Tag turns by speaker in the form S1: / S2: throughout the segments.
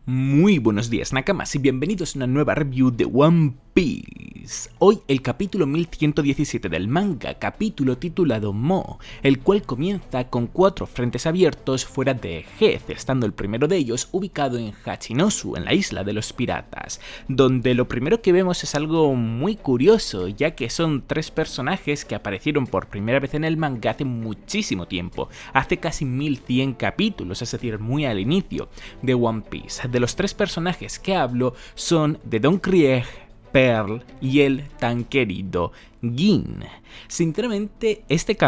S1: Muy buenos días, Nakamas, y bienvenidos a una nueva review de One Piece. Hoy el capítulo 1117 del manga, capítulo titulado Mo, el cual comienza con 4 frentes abiertos fuera de Geass, estando el primero de ellos ubicado en Hachinosu, en la isla de los piratas, donde lo primero que vemos es algo muy curioso, ya que son 3 personajes que aparecieron por primera vez en el manga hace muchísimo tiempo, hace casi 1100 capítulos, es decir, muy al inicio de One Piece. De los 3 personajes que hablo son de Don Krieg, Pearl y el tan querido Gin. Sinceramente, estos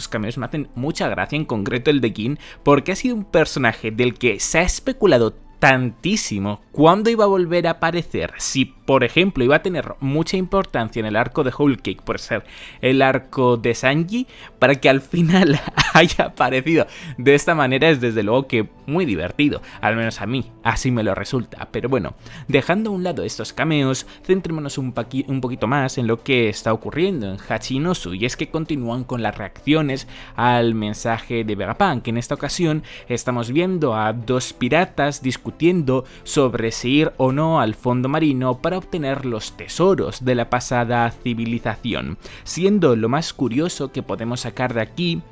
S1: cameos me hacen mucha gracia, en concreto el de Gin, porque ha sido un personaje del que se ha especulado tantísimo cuándo iba a volver a aparecer, si por ejemplo iba a tener mucha importancia en el arco de Whole Cake por ser el arco de Sanji, para que al final haya aparecido de esta manera es desde luego que muy divertido, al menos a mí así me lo resulta. Pero bueno, dejando a un lado estos cameos, centrémonos un poquito más en lo que está ocurriendo en Hachinosu, y es que continúan con las reacciones al mensaje de Vegapunk. En esta ocasión estamos viendo a 2 piratas discutiendo sobre si ir o no al fondo marino para obtener los tesoros de la pasada civilización, siendo lo más curioso que podemos sacar de aquí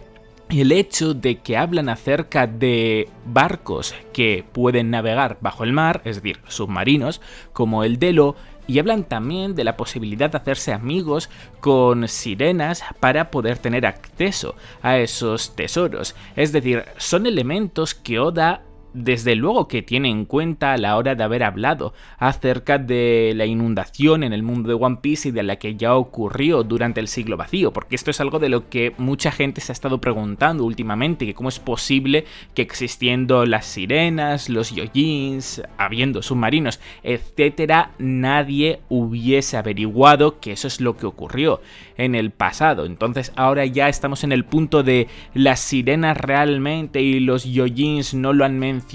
S1: el hecho de que hablan acerca de barcos que pueden navegar bajo el mar, es decir, submarinos, como el Delo, y hablan también de la posibilidad de hacerse amigos con sirenas para poder tener acceso a esos tesoros. Es decir, son elementos que Oda desde luego que tiene en cuenta a la hora de haber hablado acerca de la inundación en el mundo de One Piece y de la que ya ocurrió durante el siglo vacío, porque esto es algo de lo que mucha gente se ha estado preguntando últimamente, que cómo es posible que existiendo las sirenas, los Yojins, habiendo submarinos, etcétera, nadie hubiese averiguado que eso es lo que ocurrió en el pasado. Entonces ahora ya estamos en el punto de las sirenas realmente y los Yojins no lo han mencionado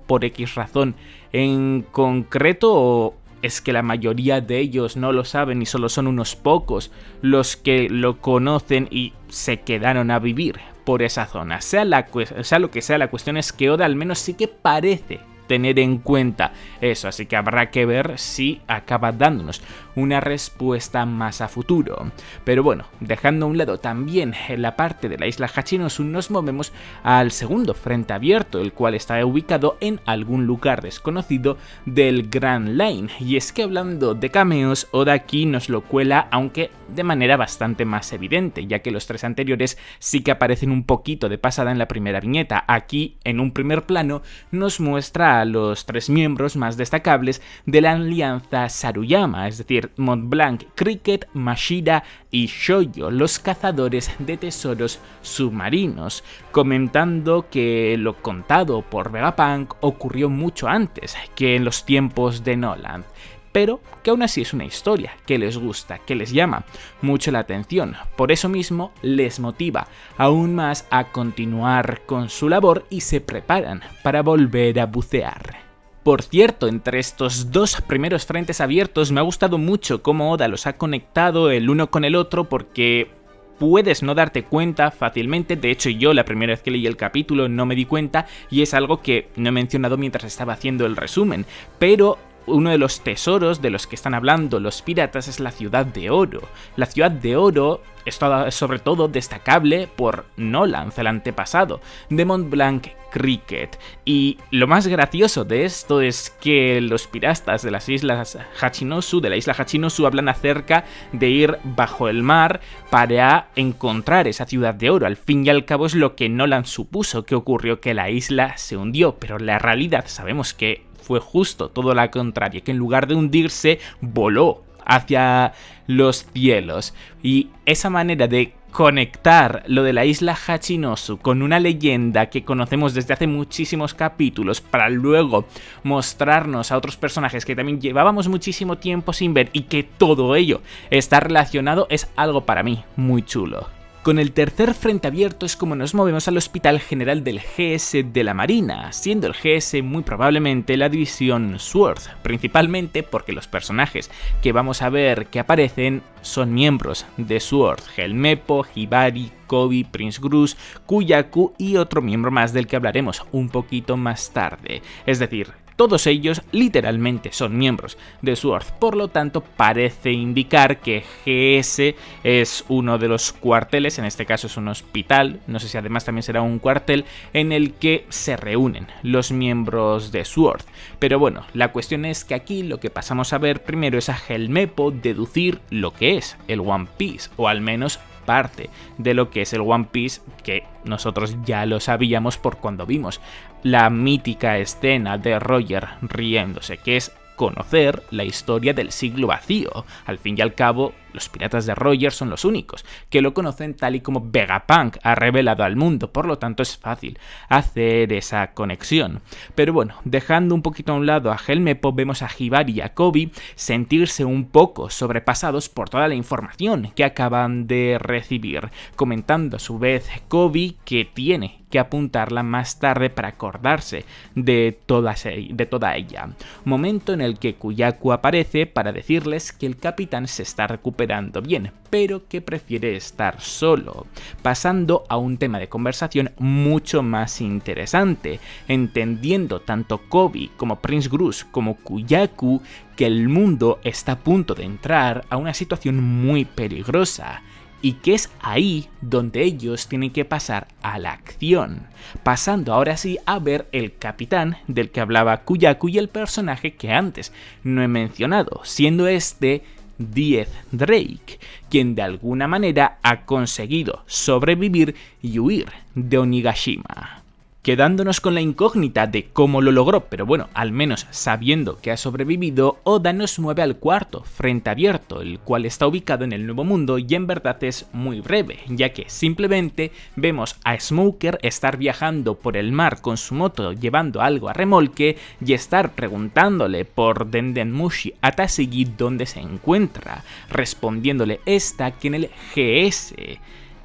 S1: por X razón en concreto, o es que la mayoría de ellos no lo saben y solo son unos pocos los que lo conocen y se quedaron a vivir por esa zona. Sea lo que sea, la cuestión es que Oda al menos sí que parece tener en cuenta eso, así que habrá que ver si acaba dándonos una respuesta más a futuro. Pero bueno, dejando a un lado también la parte de la isla Hachinosu, nos movemos al segundo frente abierto, el cual está ubicado en algún lugar desconocido del Grand Line. Y es que hablando de cameos, Oda aquí nos lo cuela, aunque de manera bastante más evidente, ya que los 3 anteriores sí que aparecen un poquito de pasada en la primera viñeta. Aquí, en un primer plano, nos muestra a los 3 miembros más destacables de la alianza Saruyama, es decir, Mont Blanc, Cricket, Mashira y Shoujo, los cazadores de tesoros submarinos, comentando que lo contado por Vegapunk ocurrió mucho antes que en los tiempos de Noland, pero que aún así es una historia que les gusta, que les llama mucho la atención. Por eso mismo les motiva aún más a continuar con su labor y se preparan para volver a bucear. Por cierto, entre estos 2 primeros frentes abiertos me ha gustado mucho cómo Oda los ha conectado el uno con el otro, porque puedes no darte cuenta fácilmente. De hecho, yo la primera vez que leí el capítulo no me di cuenta, y es algo que no he mencionado mientras estaba haciendo el resumen, pero uno de los tesoros de los que están hablando los piratas es la Ciudad de Oro. La Ciudad de Oro es sobre todo destacable por Noland, el antepasado de Mont Blanc Cricket. Y lo más gracioso de esto es que los piratas de las islas Hachinosu, de la isla Hachinosu, hablan acerca de ir bajo el mar para encontrar esa Ciudad de Oro. Al fin y al cabo es lo que Noland supuso que ocurrió, que la isla se hundió, pero la realidad sabemos que fue justo todo lo contrario, que en lugar de hundirse, voló hacia los cielos. Y esa manera de conectar lo de la isla Hachinosu con una leyenda que conocemos desde hace muchísimos capítulos, para luego mostrarnos a otros personajes que también llevábamos muchísimo tiempo sin ver, y que todo ello está relacionado, es algo para mí muy chulo. Con el tercer frente abierto es como nos movemos al Hospital General del GS de la Marina, siendo el GS muy probablemente la división Sword, principalmente porque los personajes que vamos a ver que aparecen son miembros de Sword: Helmeppo, Hibari, Koby, Prince Grus, Kuyaku y otro miembro más del que hablaremos un poquito más tarde. Es decir, Todos ellos literalmente son miembros de SWORD, por lo tanto parece indicar que GS es uno de los cuarteles, en este caso es un hospital, no sé si además también será un cuartel, en el que se reúnen los miembros de SWORD. Pero bueno, la cuestión es que aquí lo que pasamos a ver primero es a Helmeppo deducir lo que es el One Piece, o al menos parte de lo que es el One Piece, que nosotros ya lo sabíamos por cuando vimos la mítica escena de Roger riéndose, que es conocer la historia del siglo vacío. Al fin y al cabo, los piratas de Roger son los únicos que lo conocen tal y como Vegapunk ha revelado al mundo, por lo tanto es fácil hacer esa conexión. Pero bueno, dejando un poquito a un lado a Helmeppo, vemos a Hibari y a Koby sentirse un poco sobrepasados por toda la información que acaban de recibir, comentando a su vez Koby que tiene que apuntarla más tarde para acordarse de toda ella. Momento en el que Kuyaku aparece para decirles que el capitán se está recuperando bien, pero que prefiere estar solo, pasando a un tema de conversación mucho más interesante, entendiendo tanto Koby como Prince Grus como Kuyaku que el mundo está a punto de entrar a una situación muy peligrosa, y que es ahí donde ellos tienen que pasar a la acción, pasando ahora sí a ver el capitán del que hablaba Kuyaku y el personaje que antes no he mencionado, siendo este 10 Drake, quien de alguna manera ha conseguido sobrevivir y huir de Onigashima. Quedándonos con la incógnita de cómo lo logró, pero bueno, al menos sabiendo que ha sobrevivido, Oda nos mueve al cuarto frente abierto, el cual está ubicado en el Nuevo Mundo y en verdad es muy breve, ya que simplemente vemos a Smoker estar viajando por el mar con su moto llevando algo a remolque y estar preguntándole por Dendenmushi a Tashigi dónde se encuentra, respondiéndole esta que en el GS,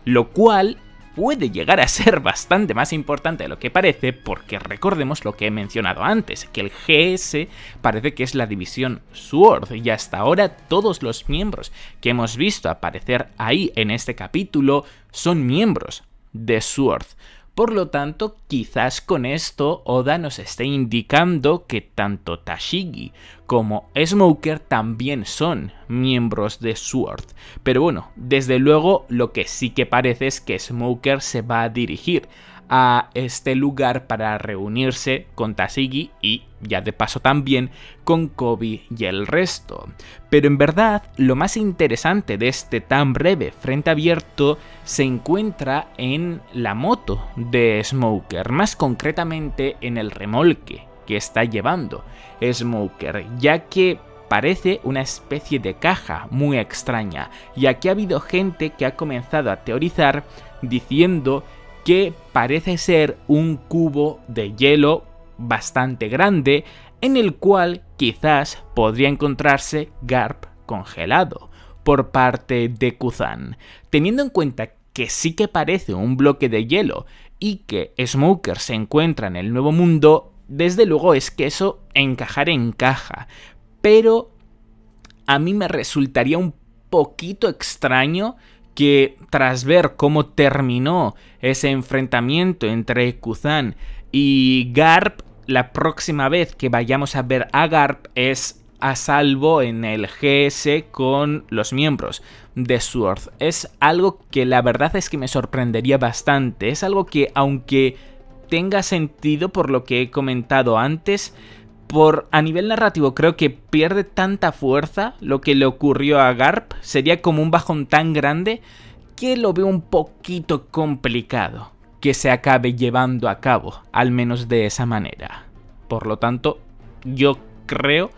S1: lo cual puede llegar a ser bastante más importante de lo que parece, porque recordemos lo que he mencionado antes, que el GS parece que es la división SWORD y hasta ahora todos los miembros que hemos visto aparecer ahí en este capítulo son miembros de SWORD. Por lo tanto, quizás con esto Oda nos esté indicando que tanto Tashigi como Smoker también son miembros de SWORD. Pero bueno, desde luego lo que sí que parece es que Smoker se va a dirigir a este lugar para reunirse con Tashigi y ya de paso también con Koby y el resto. Pero en verdad lo más interesante de este tan breve frente abierto se encuentra en la moto de Smoker, más concretamente en el remolque que está llevando Smoker, ya que parece una especie de caja muy extraña, y aquí ha habido gente que ha comenzado a teorizar diciendo que parece ser un cubo de hielo bastante grande en el cual quizás podría encontrarse Garp congelado por parte de Kuzan. Teniendo en cuenta que sí que parece un bloque de hielo y que Smoker se encuentra en el Nuevo Mundo, desde luego es que eso encaja, pero a mí me resultaría un poquito extraño que tras ver cómo terminó ese enfrentamiento entre Kuzan y Garp, la próxima vez que vayamos a ver a Garp es a salvo en el GS con los miembros de SWORD. Es algo que la verdad es que me sorprendería bastante, es algo que aunque tenga sentido por lo que he comentado antes, a nivel narrativo creo que pierde tanta fuerza lo que le ocurrió a Garp, sería como un bajón tan grande que lo veo un poquito complicado que se acabe llevando a cabo, al menos de esa manera. Por lo tanto, yo creo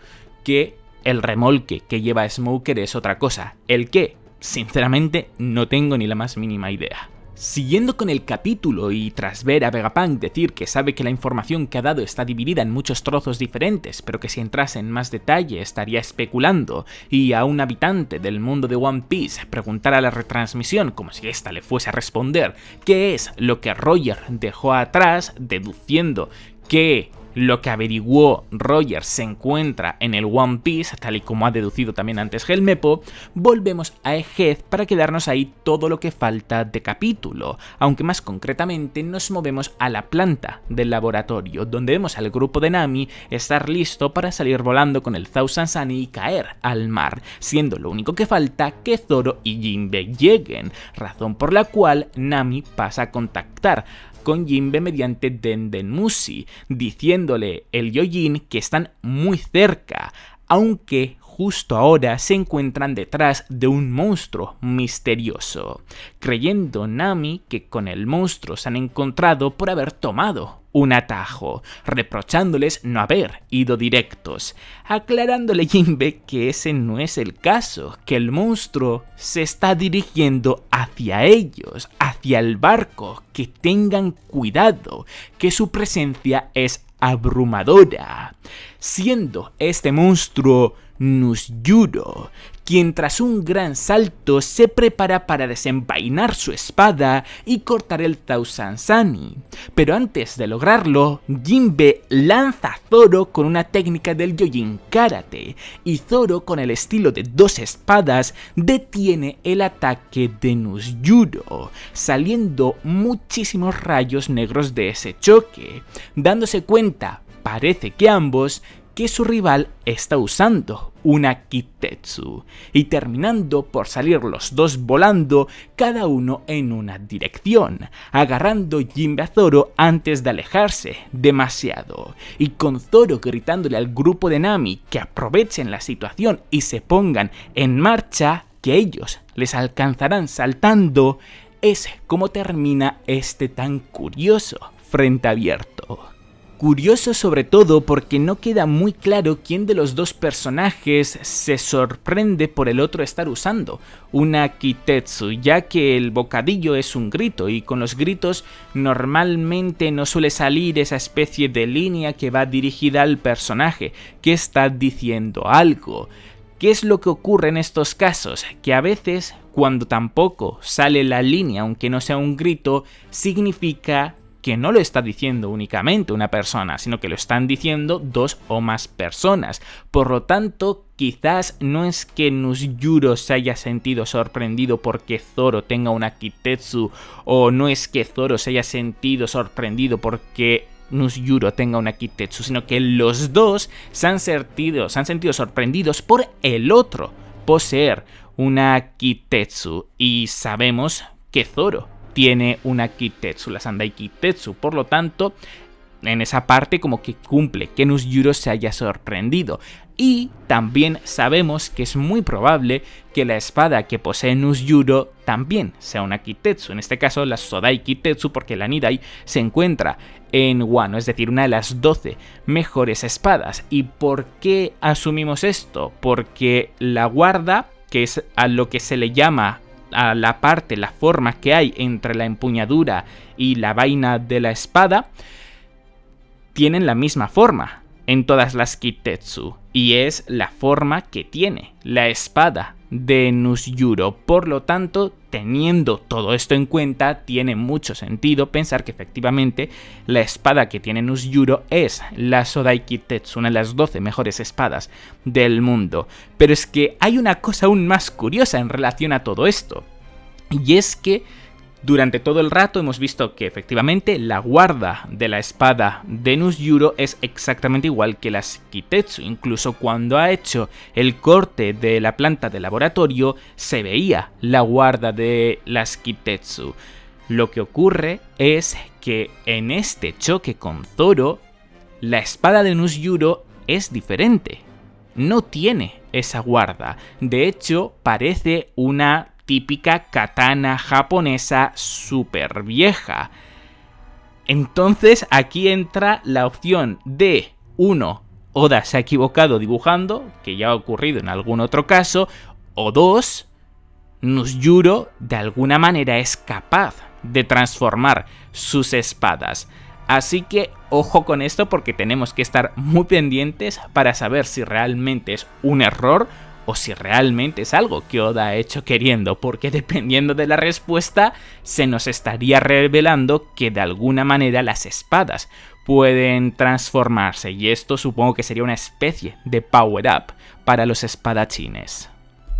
S1: que el remolque que lleva Smoker es otra cosa. ¿El qué? Sinceramente no tengo ni la más mínima idea. Siguiendo con el capítulo y tras ver a Vegapunk decir que sabe que la información que ha dado está dividida en muchos trozos diferentes, pero que si entrase en más detalle estaría especulando, y a un habitante del mundo de One Piece preguntar a la retransmisión como si ésta le fuese a responder qué es lo que Roger dejó atrás, deduciendo que lo que averiguó Roger se encuentra en el One Piece, tal y como ha deducido también antes Helmeppo, volvemos a Egghead para quedarnos ahí todo lo que falta de capítulo, aunque más concretamente nos movemos a la planta del laboratorio, donde vemos al grupo de Nami estar listo para salir volando con el Thousand Sunny y caer al mar, siendo lo único que falta que Zoro y Jinbe lleguen, razón por la cual Nami pasa a contactar con Jinbe mediante Denden Mushi, diciéndole el Gyojin que están muy cerca, aunque justo ahora se encuentran detrás de un monstruo misterioso, creyendo Nami que con el monstruo se han encontrado por haber tomado un atajo, reprochándoles no haber ido directos, aclarándole Jinbe que ese no es el caso, que el monstruo se está dirigiendo hacia ellos, hacia el barco, que tengan cuidado, que su presencia es abrumadora, siendo este monstruo Nusjuro, quien tras un gran salto se prepara para desenvainar su espada y cortar el Thousand Sunny. Pero antes de lograrlo, Jinbe lanza a Zoro con una técnica del Gyojin Karate, y Zoro, con el estilo de dos espadas, detiene el ataque de Nusjuro, saliendo muchísimos rayos negros de ese choque, dándose cuenta, parece que ambos, que su rival está usando una Kitetsu, y terminando por salir los dos volando, cada uno en una dirección, agarrando Jinbe a Zoro antes de alejarse demasiado, y con Zoro gritándole al grupo de Nami que aprovechen la situación y se pongan en marcha, que ellos les alcanzarán saltando. Es como termina este tan curioso frente abierto. Curioso sobre todo porque no queda muy claro quién de los dos personajes se sorprende por el otro estar usando una Kitetsu, ya que el bocadillo es un grito y con los gritos normalmente no suele salir esa especie de línea que va dirigida al personaje que está diciendo algo. ¿Qué es lo que ocurre en estos casos? Que a veces, cuando tampoco sale la línea, aunque no sea un grito, significa que no lo está diciendo únicamente una persona, sino que lo están diciendo dos o más personas. Por lo tanto, quizás no es que Nusjuro se haya sentido sorprendido porque Zoro tenga una Kitetsu, o no es que Zoro se haya sentido sorprendido porque Nusjuro tenga una Kitetsu, sino que los dos se han sentido sorprendidos por el otro poseer una Kitetsu, y sabemos que Zoro tiene una Kitetsu, la Sandai Kitetsu, por lo tanto, en esa parte como que cumple que Nusjuro se haya sorprendido. Y también sabemos que es muy probable que la espada que posee Nusjuro también sea una Kitetsu, en este caso la Sodai Kitetsu, porque la Nidai se encuentra en Wano, es decir, una de las 12 mejores espadas. ¿Y por qué asumimos esto? Porque la guarda, que es a lo que se le llama a la forma que hay entre la empuñadura y la vaina de la espada, tienen la misma forma en todas las Kitetsu, y es la forma que tiene la espada de Nusjuro. Por lo tanto, teniendo todo esto en cuenta, tiene mucho sentido pensar que efectivamente la espada que tiene Nusjuro es la Sodai Kitetsu, una de las 12 mejores espadas del mundo. Pero es que hay una cosa aún más curiosa en relación a todo esto, y es que durante todo el rato hemos visto que efectivamente la guarda de la espada de Nusjuro es exactamente igual que las Kitetsu. Incluso cuando ha hecho el corte de la planta de laboratorio se veía la guarda de las Kitetsu. Lo que ocurre es que en este choque con Zoro, la espada de Nusjuro es diferente. No tiene esa guarda. De hecho, parece una típica katana japonesa súper vieja. Entonces aquí entra la opción de 1. Oda se ha equivocado dibujando, que ya ha ocurrido en algún otro caso, o 2. Nusjuro de alguna manera es capaz de transformar sus espadas. Así que ojo con esto, porque tenemos que estar muy pendientes para saber si realmente es un error o si realmente es algo que Oda ha hecho queriendo, porque dependiendo de la respuesta se nos estaría revelando que de alguna manera las espadas pueden transformarse, y esto supongo que sería una especie de power-up para los espadachines.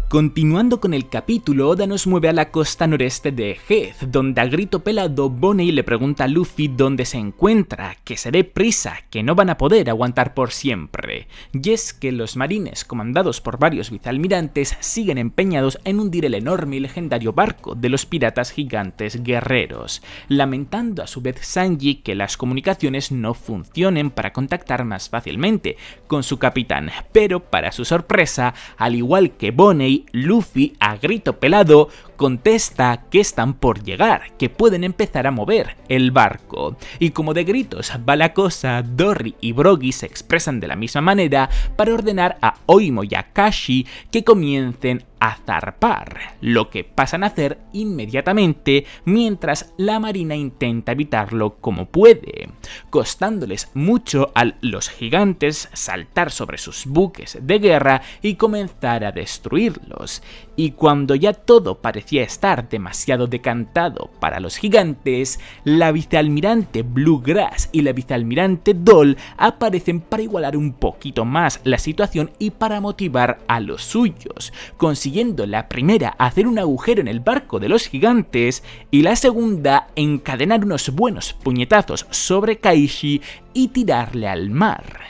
S1: Continuando con el capítulo, Oda nos mueve a la costa noreste de Heath, donde a grito pelado Bonney le pregunta a Luffy dónde se encuentra, que se dé prisa, que no van a poder aguantar por siempre. Y es que los marines, comandados por varios vicealmirantes, siguen empeñados en hundir el enorme y legendario barco de los piratas gigantes guerreros, lamentando a su vez Sanji que las comunicaciones no funcionen para contactar más fácilmente con su capitán, pero para su sorpresa, al igual que Bonney, Luffy, a grito pelado, contesta que están por llegar, que pueden empezar a mover el barco. Y como de gritos va la cosa, Dory y Brogy se expresan de la misma manera para ordenar a Oimo y a Kashi que comiencen a zarpar, lo que pasan a hacer inmediatamente mientras la marina intenta evitarlo como puede, costándoles mucho a los gigantes saltar sobre sus buques de guerra y comenzar a destruirlos. Y cuando ya todo parecía estar demasiado decantado para los gigantes, la vicealmirante Bluegrass y la vicealmirante Doll aparecen para igualar un poquito más la situación y para motivar a los suyos, consiguiendo la primera hacer un agujero en el barco de los gigantes y la segunda encadenar unos buenos puñetazos sobre Kaishi y tirarle al mar.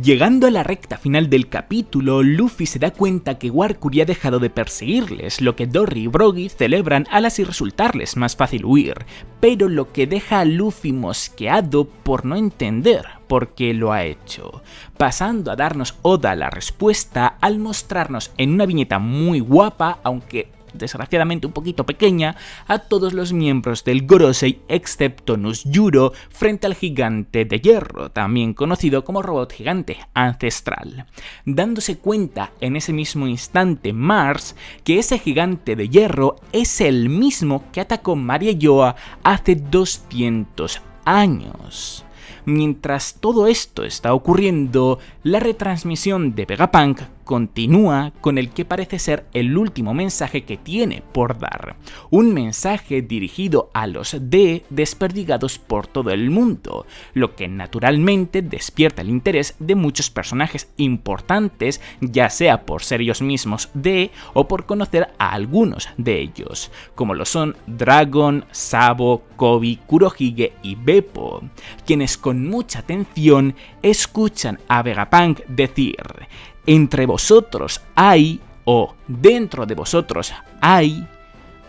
S1: Llegando a la recta final del capítulo, Luffy se da cuenta que Warcuri ha dejado de perseguirles, lo que Dory y Brogy celebran al así resultarles más fácil huir, pero lo que deja a Luffy mosqueado por no entender por qué lo ha hecho, pasando a darnos Oda la respuesta al mostrarnos en una viñeta muy guapa, aunque desgraciadamente un poquito pequeña, a todos los miembros del Gorosei excepto Nusjuro frente al gigante de hierro, también conocido como robot gigante ancestral, dándose cuenta en ese mismo instante Mars que ese gigante de hierro es el mismo que atacó Mariejoa hace 200 años. Mientras todo esto está ocurriendo, la retransmisión de Vegapunk continúa con el que parece ser el último mensaje que tiene por dar. Un mensaje dirigido a los D desperdigados por todo el mundo, lo que naturalmente despierta el interés de muchos personajes importantes, ya sea por ser ellos mismos D o por conocer a algunos de ellos, como lo son Dragon, Sabo, Kobe, Kurohige y Beppo, quienes con mucha atención escuchan a Vegapunk decir: entre vosotros hay, o dentro de vosotros hay,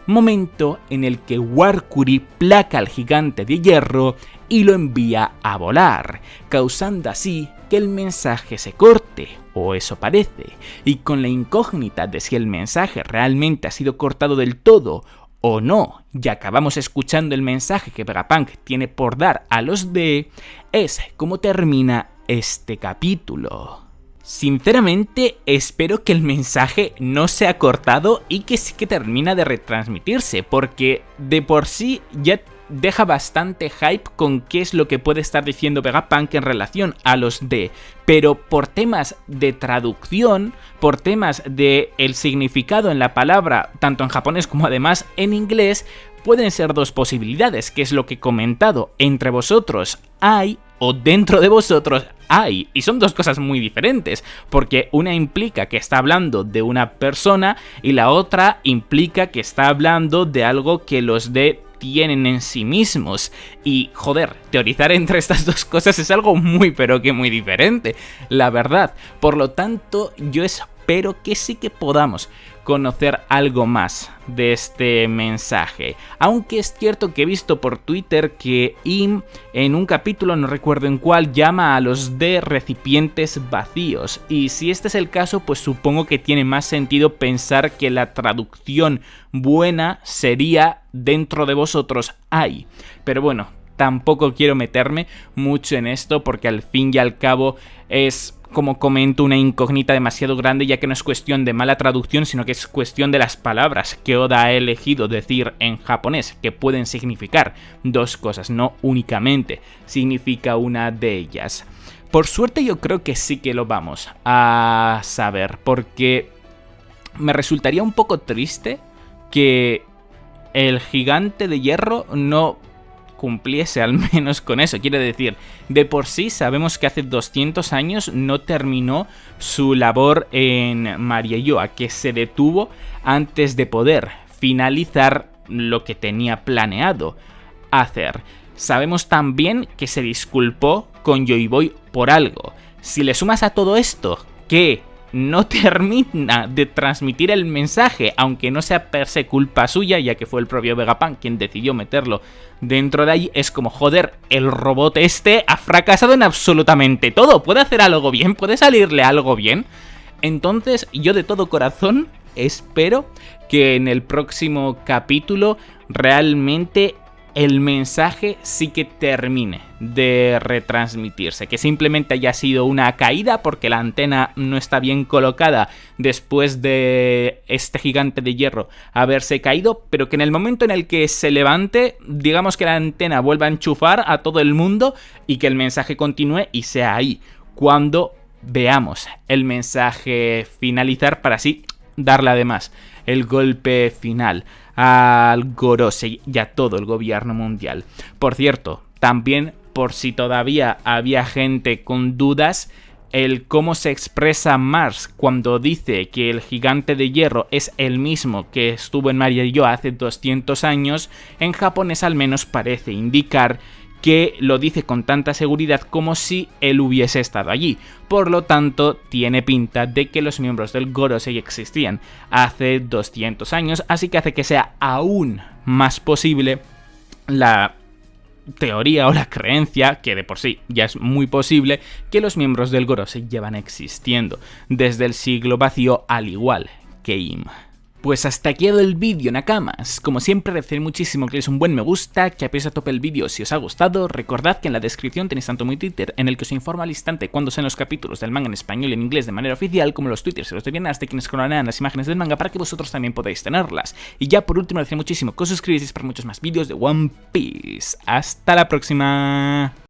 S1: momento en el que Warcuri placa al gigante de hierro y lo envía a volar, causando así que el mensaje se corte, o eso parece, y con la incógnita de si el mensaje realmente ha sido cortado del todo o no, y acabamos escuchando el mensaje que Vegapunk tiene por dar a los D, es como termina este capítulo. Sinceramente, espero que el mensaje no sea cortado y que sí que termina de retransmitirse, porque de por sí ya deja bastante hype con qué es lo que puede estar diciendo Vegapunk en relación a los D, pero por temas de traducción, por temas de el significado en la palabra, tanto en japonés como además en inglés, pueden ser dos posibilidades, que es lo que he comentado: entre vosotros hay, o dentro de vosotros hay, y son dos cosas muy diferentes, porque una implica que está hablando de una persona y la otra implica que está hablando de algo que los D tienen en sí mismos, y joder, teorizar entre estas dos cosas es algo muy pero que muy diferente, la verdad. Por lo tanto, yo espero que sí que podamos conocer algo más de este mensaje, aunque es cierto que he visto por Twitter que Im en un capítulo, no recuerdo en cuál, llama a los de recipientes vacíos, y si este es el caso, pues supongo que tiene más sentido pensar que la traducción buena sería dentro de vosotros hay, pero bueno, tampoco quiero meterme mucho en esto porque al fin y al cabo es, como comento, una incógnita demasiado grande, ya que no es cuestión de mala traducción, sino que es cuestión de las palabras que Oda ha elegido decir en japonés, que pueden significar dos cosas, no únicamente significa una de ellas. Por suerte yo creo que sí que lo vamos a saber, porque me resultaría un poco triste que el gigante de hierro no cumpliese al menos con eso. Quiero decir, de por sí sabemos que hace 200 años no terminó su labor en Mariejoa, que se detuvo antes de poder finalizar lo que tenía planeado hacer. Sabemos también que se disculpó con Joy Boy por algo. Si le sumas a todo esto que no termina de transmitir el mensaje, aunque no sea per se culpa suya, ya que fue el propio Vegapunk quien decidió meterlo dentro de ahí, es como, joder, el robot este ha fracasado en absolutamente todo. ¿Puede hacer algo bien? ¿Puede salirle algo bien? Entonces, yo de todo corazón espero que en el próximo capítulo realmente el mensaje sí que termine de retransmitirse, que simplemente haya sido una caída porque la antena no está bien colocada después de este gigante de hierro haberse caído, pero que en el momento en el que se levante, digamos que la antena vuelva a enchufar a todo el mundo y que el mensaje continúe y sea ahí cuando veamos el mensaje finalizar, para así darle además el golpe final al Gorosei y a todo el gobierno mundial. Por cierto, también por si todavía había gente con dudas, el cómo se expresa Mars cuando dice que el gigante de hierro es el mismo que estuvo en Mariejoa hace 200 años, en japonés al menos parece indicar que lo dice con tanta seguridad como si él hubiese estado allí. Por lo tanto, tiene pinta de que los miembros del Gorosei existían hace 200 años, así que hace que sea aún más posible la teoría o la creencia, que de por sí ya es muy posible, que los miembros del Gorosei llevan existiendo desde el siglo vacío, al igual que Im. Pues hasta aquí el vídeo, Nakamas. Como siempre, agradecer muchísimo que le deis un buen me gusta, que apoyéis a tope el vídeo si os ha gustado. Recordad que en la descripción tenéis tanto mi Twitter, en el que os informa al instante cuando sean los capítulos del manga en español y en inglés de manera oficial, como los twitters y los debianas de quienes colorean las imágenes del manga para que vosotros también podáis tenerlas. Y ya por último, agradecer muchísimo que os suscribáis para muchos más vídeos de One Piece. ¡Hasta la próxima!